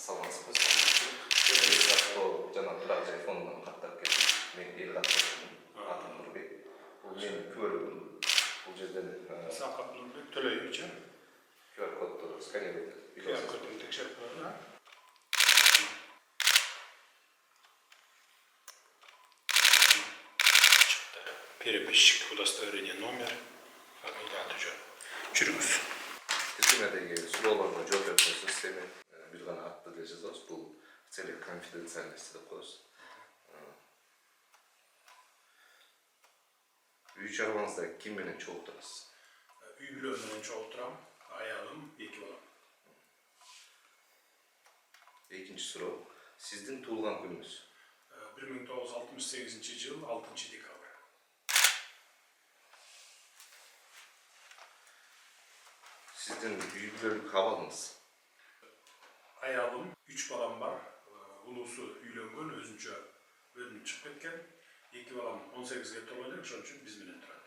саламатсызбы. Жана турак жай фонунан каттап кетип, мен эл катташмын. Атым Нурбек. Бул менин көрүгүм. Бул жерден Сапат Нурбек Төлөевич. QR kodду сканерлеп QR kodunu текшерип коелу. Переписчик, удостоверение номер, фамилия, аты жүрүңүз. Тизмедеги суроолорго жооп берсеңиз, система бир гана атты деле жазабыз. Бул в целях конфиденциальности деп коебуз. Үй чарбаңызда ким менен чогуу турасыз? Үй бүлө менен чогуу турам. Аялым, 2 балам. Экинчи суроо. Сиздин туулган күнүңүз? 1968 жыл 6 декабрь. Сиздин үй бүлөлүк абалыңыз? Аялым, 3 балам бар. Улуусу үйлөнгөн, өзүнчө бөлүнүп чыгып кеткен. 2 балам 18-ге толо элек, ошон үчүн биз менен турат.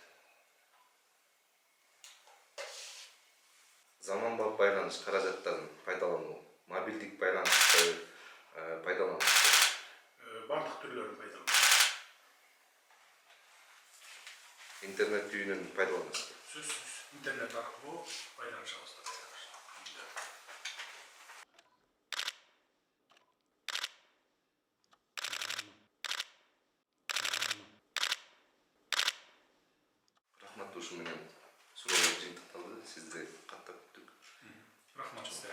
Заманбап байланыш каражаттарын пайдалануу, мобилдик байланышты пайдаланасызбы? Бардык түрлөрүн пайдаланат. Интернет үйүнөн пайдаланасызбы? Сөзсүз интернет аркылуу байланышабыз. Рахмат, ушу менен суроолор жыйынтыкталды. Сизди каттап күттүк. Рахмат сизге.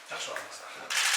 Жакшы багыңыздар.